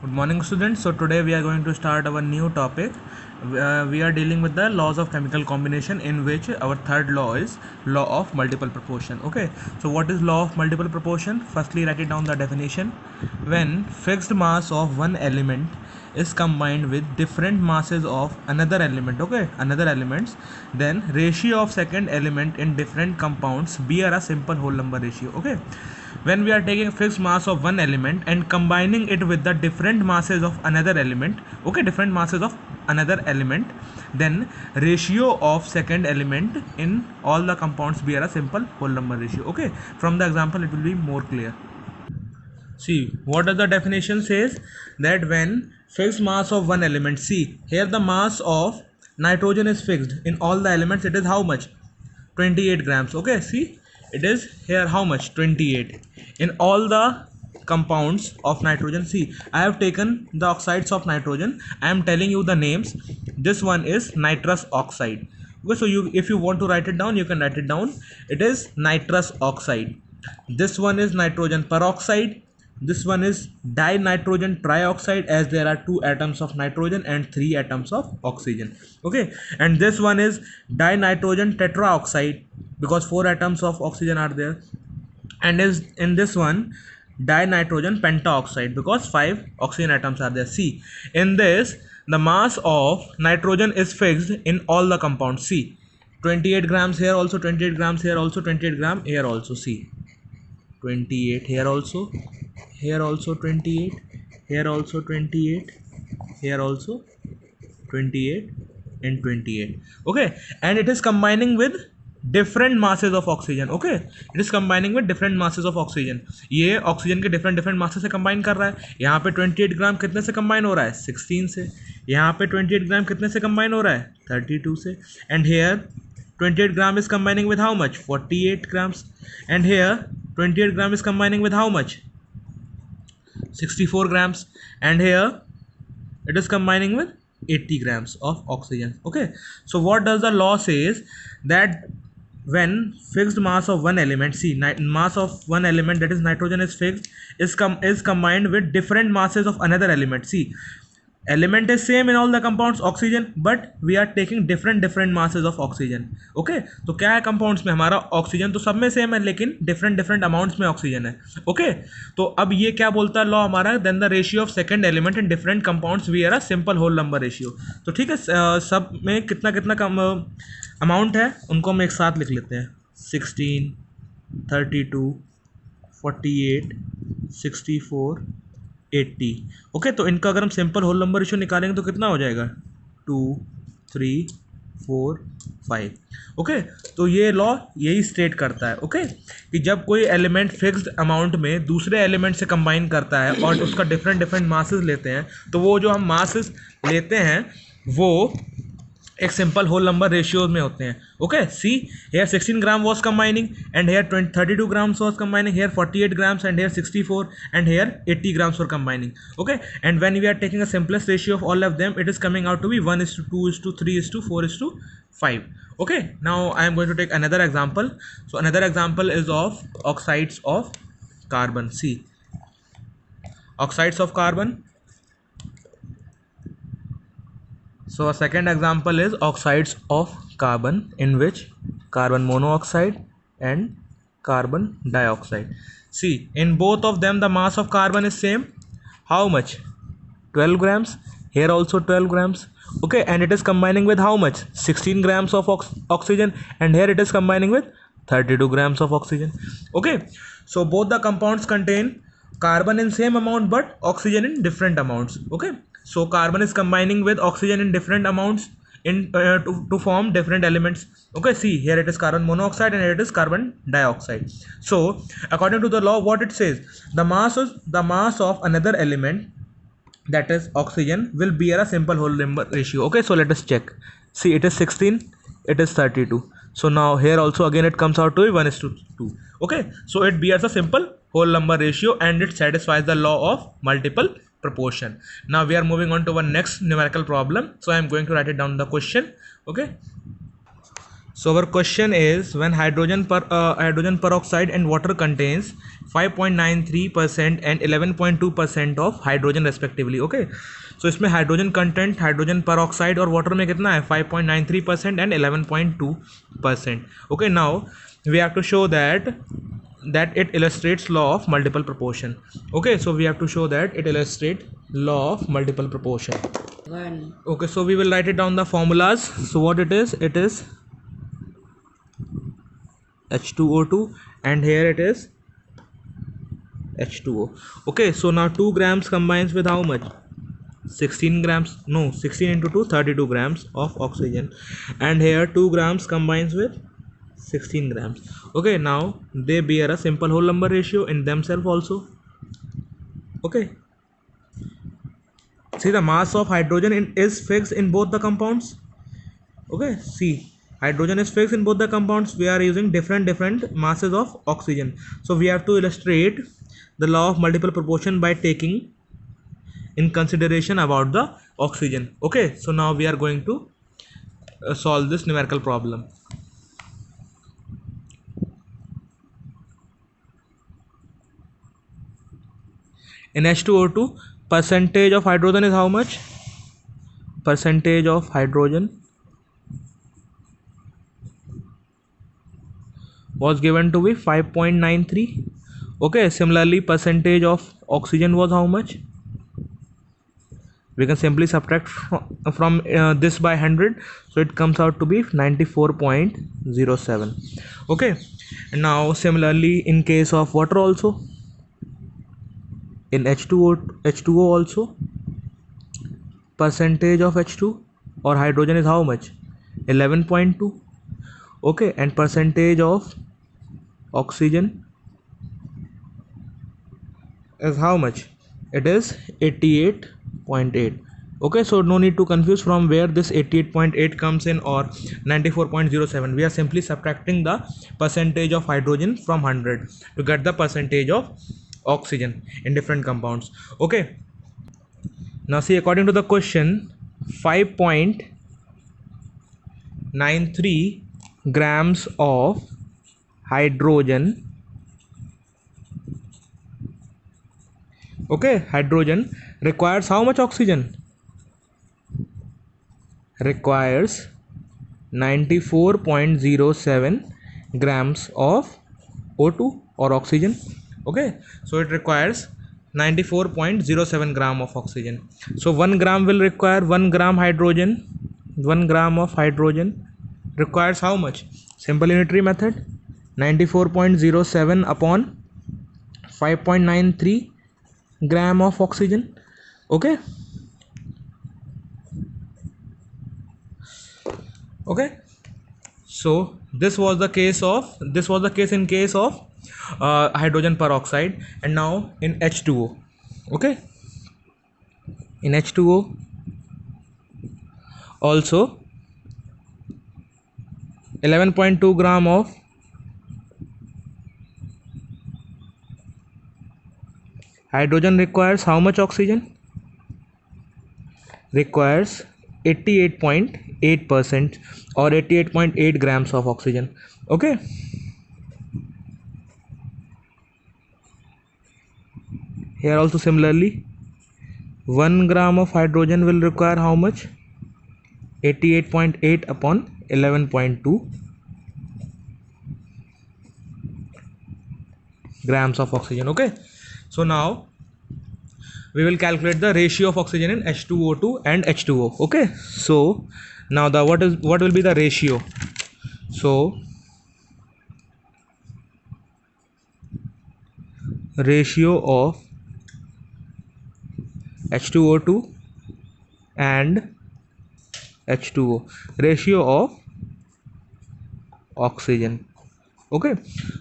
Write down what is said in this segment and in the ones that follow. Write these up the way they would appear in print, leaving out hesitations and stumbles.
Good morning, students. So today we are going to start our new topic. We are dealing with the laws of chemical combination, in which our third law is law of multiple proportion. Okay. So what is law of multiple proportion? Firstly, write it down the definition. When fixed mass of one element is combined with different masses of another element, okay, another elements, then ratio of second element in different compounds bear a simple whole number ratio. Okay, when we are taking fixed mass of one element and combining it with the different masses of another element, okay, different masses of another element, then ratio of second element in all the compounds bear a simple whole number ratio. Okay, from the example it will be more clear. See, what does the definition says? That when fixed mass of one element, see here the mass of nitrogen is fixed in all the elements, it is how much? 28 grams. Okay, see, it is here how much? 28 in all the compounds of nitrogen. See, I have taken the oxides of nitrogen. I am telling you the names. This one is nitrous oxide. Okay, so you, if you want to write it down, you can write it down. It is nitrous oxide. This one is nitrogen peroxide. This one is dinitrogen trioxide, as there are 2 atoms of nitrogen and 3 atoms of oxygen. Okay, and this one is dinitrogen tetraoxide, because 4 atoms of oxygen are there, and is in this one dinitrogen pentaoxide, because 5 oxygen atoms are there. See, in this the mass of nitrogen is fixed in all the compounds. See, 28 grams here also, 28 grams here also, 28 gram here also. See, 28 here also, here also 28, here also 28, here also 28 and 28. Okay, and it is combining with different masses of oxygen. Okay, it is combining with different masses of oxygen. ये oxygen के different different masses से combine कर रहा है. यहाँ पे 28 ग्राम कितने से कंबाइन हो रहा है? 16 से. यहाँ पे 28 ग्राम कितने से कंबाइन हो रहा है? 32 से. And here 28 gram is combining with how much? 48 grams. And here 28 gram is combining with how much? 64 grams. And here it is combining with 80 grams of oxygen. Okay, so what does the law says? That when fixed mass of one element, see, mass of one element, that is nitrogen, is fixed, is combined with different masses of another element. See, element is same in all the compounds oxygen, but we are taking different masses of oxygen. Okay, तो क्या है compounds में? हमारा oxygen तो सब में same है, लेकिन different अमाउंट्स में ऑक्सीजन है. ओके, तो अब ये क्या बोलता है लॉ हमारा? Then the ratio of second element in different compounds we are a simple whole number ratio. तो ठीक है, सब में कितना कितना कम अमाउंट है उनको हम एक साथ लिख लेते हैं. 16, 32, 48, 64, 80. ओके, तो इनका अगर हम सिंपल होल नंबर रेशियो निकालेंगे तो कितना हो जाएगा? 2, 3, 4, 5. ओके, तो ये लॉ यही स्टेट करता है. ओके, कि जब कोई एलिमेंट फिक्स्ड अमाउंट में दूसरे एलिमेंट से कंबाइन करता है और उसका डिफरेंट मासेस लेते हैं, तो वो जो हम मासेस लेते हैं वो एक सिंपल होल नंबर रेशियो में होते हैं. Okay, see here 16 gram was combining, and here 32 grams was combining, here 48 grams, and here 64, and here 80 grams were combining. Okay, and when we are taking a simplest ratio of all of them, it is coming out to be 1:2:3:4:5. Okay, now I am going to take another example. So another example is of oxides of carbon. See, oxides of carbon. So a second example is oxides of carbon, in which carbon monoxide and carbon dioxide. See, in both of them the mass of carbon is same. How much? 12 grams. Here also 12 grams. Okay, and it is combining with how much? 16 grams of oxygen, and here it is combining with 32 grams of oxygen. Okay, so both the compounds contain carbon in same amount but oxygen in different amounts. Okay, so carbon is combining with oxygen in different amounts in to form different elements. Okay, see, here it is carbon monoxide and here it is carbon dioxide. So according to the law, what it says, the mass of another element, that is oxygen, will bear a simple whole number ratio. Okay, so let us check. See, it is 16, it is 32. So now here also again it comes out to be 1:2. Okay, so it bears a simple whole number ratio and it satisfies the law of multiple proportion. Now we are moving on to our next numerical problem. So I am going to write it down the question. Okay, So our question is, when hydrogen peroxide and water contains 5.93% and 11.2% of hydrogen respectively. Okay, so इसमें hydrogen content hydrogen peroxide और water में कितना है 5.93% and 11.2%. Okay, now we have to show that it illustrates law of multiple proportion. Okay, so we have to show that it illustrates law of multiple proportion. Okay, so we will write it down the formulas. So what it is H2O2 and here it is H2O. Okay, so now 2 grams combines with how much? 16 grams, no, 16 into 2, 32 grams of oxygen, and here 2 grams combines with 16 grams. Okay, now they bear a simple whole number ratio in themselves also. Okay, see, the mass of hydrogen is fixed in both the compounds. Okay, see, hydrogen is fixed in both the compounds. We are using different masses of oxygen. So we have to illustrate the law of multiple proportion by taking in consideration about the oxygen. Okay, so now we are going to solve this numerical problem. In H2O2, percentage of hydrogen is how much? Percentage of hydrogen was given to be 5.93. Okay, similarly percentage of oxygen was how much? We can simply subtract from this by 100, so it comes out to be 94.07. Okay, and now similarly in case of water also, in H2O also, percentage of H2 or hydrogen is how much? 11.2. Okay, and percentage of oxygen is how much? It is 88.8. Okay, so no need to confuse from where this 88.8 comes in or 94.07. We are simply subtracting the percentage of hydrogen from 100 to get the percentage of oxygen in different compounds. Okay, now see, according to the question, 5.93 grams of hydrogen, okay, hydrogen requires how much oxygen? Requires 94.07 grams of O2 or oxygen. Okay, so it requires 94.07 gram of oxygen. So 1 gram will require 1 gram hydrogen. 1 gram of hydrogen requires how much? Simple unitary method, 94.07 upon 5.93 gram of oxygen. Okay, okay, so this was the case in case of hydrogen peroxide. And now in H2O, okay, in H2O also 11.2 gram of hydrogen requires how much oxygen? Requires 88.8% or 88.8 grams of oxygen. Okay, here also similarly 1 gram of hydrogen will require how much? 88.8 upon 11.2 grams of oxygen. Okay, so now we will calculate the ratio of oxygen in H2O2 and H2O. Okay, so now what will be the ratio? So ratio of H2O2 and H2O, ratio of oxygen. Okay,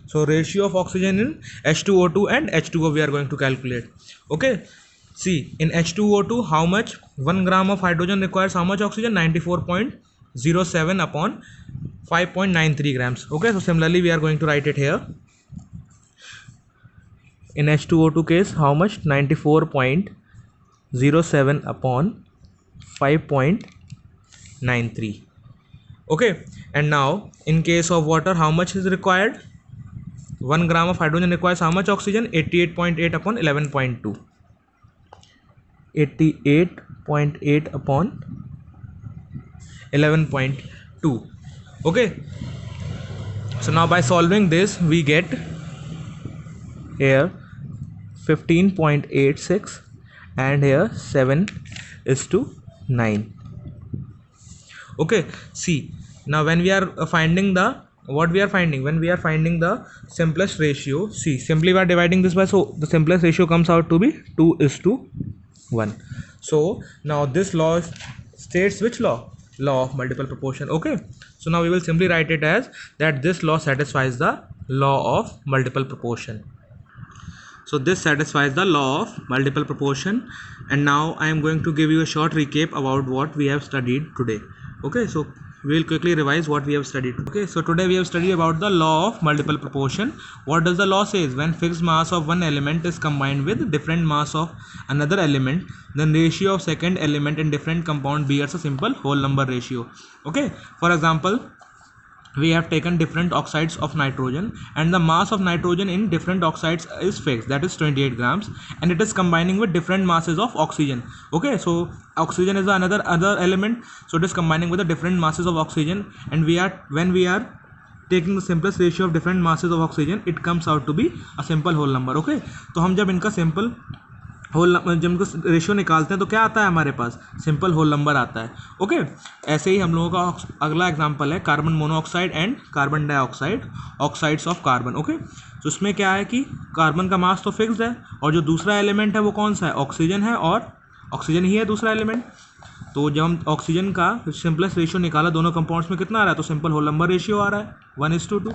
so ratio of oxygen in H2O2 and H2O we are going to calculate. Okay, see, in H2O2 how much? 1 gram of hydrogen requires how much oxygen? 94.07 upon 5.93 grams. Okay, so similarly we are going to write it here. In H2O2 case, how much? 94.07 upon 5.93. Okay, and now in case of water, how much is required? 1 gram of hydrogen requires how much oxygen? 88.8 upon 11.2. 88.8 upon 11.2. Okay, so now by solving this we get here 15.86 and here 7 is to 9. Okay, see, now when we are finding the what we are finding, when we are finding the simplest ratio, see, simply we are dividing this by, so the simplest ratio comes out to be 2:1. So now this law states which law? Law of multiple proportion. Okay, so now we will simply write it as that this law satisfies the law of multiple proportion. So this satisfies the law of multiple proportion. And now I am going to give you a short recap about what we have studied today. Okay, so we will quickly revise what we have studied. Okay, so today we have studied about the law of multiple proportion. What does the law says? When fixed mass of one element is combined with different mass of another element, then ratio of second element in different compound bears a simple whole number ratio. Okay, for example, we have taken different oxides of nitrogen and the mass of nitrogen in different oxides is fixed, that is 28 grams, and it is combining with different masses of oxygen. Okay, so oxygen is another element, so it is combining with the different masses of oxygen, and when we are taking the simplest ratio of different masses of oxygen, it comes out to be a simple whole number. Okay, तो हम जब इनका simple whole, जब इनको ratio निकालते हैं तो क्या आता है हमारे पास? सिंपल होल नंबर आता है. ओके, ऐसे ही हम लोगों का अगला एग्जांपल है carbon monoxide and carbon dioxide, oxides of carbon. Okay, तो उसमें क्या है कि कार्बन का मास तो फिक्स्ड है और जो दूसरा एलिमेंट है वो कौन सा है? ऑक्सीजन है, और ऑक्सीजन ही है दूसरा एलिमेंट. तो जब हम ऑक्सीजन का सिंपलेस्ट रेशियो निकाला दोनों कंपाउंड्स में, कितना आ रहा है? तो सिंपल होल नंबर रेशियो आ रहा है 1:2.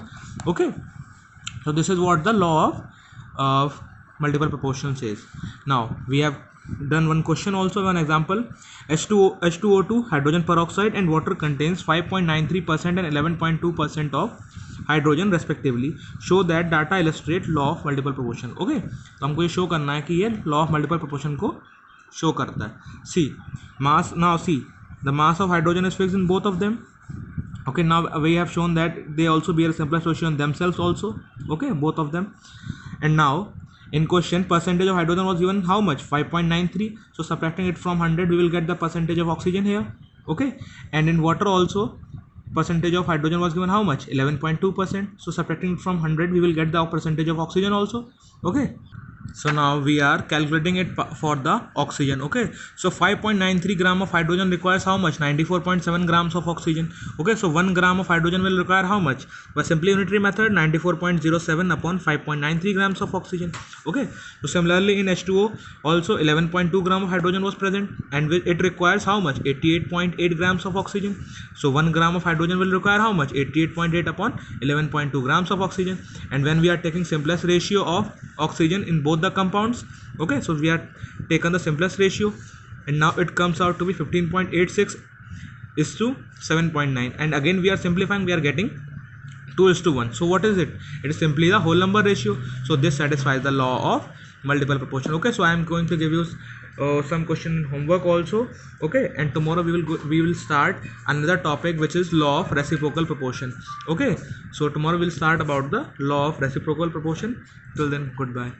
Okay, so this is what the law of multiple proportion says. Now we have done one question also, one example. H2O2 hydrogen peroxide and water contains 5.93% and 11.2% of hydrogen respectively. Show that data illustrate law of multiple proportion. Okay, तो हमको ये show करना है कि ये law of multiple proportion को show करता है. See, mass, now see, the mass of hydrogen is fixed in both of them. Okay, now we have shown that they also bear a simplest ratio in themselves also. Okay, both of them. And now in question, percentage of hydrogen was given how much? 5.93. So subtracting it from 100, we will get the percentage of oxygen here. Okay, and in water also percentage of hydrogen was given how much? 11.2%. so subtracting it from 100, we will get the percentage of oxygen also. Okay, so now we are calculating it for the oxygen. Okay, so 5.93 gram of hydrogen requires how much? 94.7 grams of oxygen. Okay, so 1 gram of hydrogen will require how much? By simply unitary method, 94.07 upon 5.93 grams of oxygen. Okay, so similarly in H2O also 11.2 gram of hydrogen was present and it requires how much? 88.8 grams of oxygen. So 1 gram of hydrogen will require how much? 88.8 upon 11.2 grams of oxygen. And when we are taking simplest ratio of oxygen in both the compounds, okay, so we are taken the simplest ratio and now it comes out to be 15.86 is to 7.9, and again we are simplifying, we are getting 2:1. so what is it? It is simply the whole number ratio. So this satisfies the law of multiple proportion. Okay, so I am going to give you some question homework also. Okay, and tomorrow we will start another topic which is law of reciprocal proportion. Okay, so tomorrow we'll start about the law of reciprocal proportion. Till then, goodbye.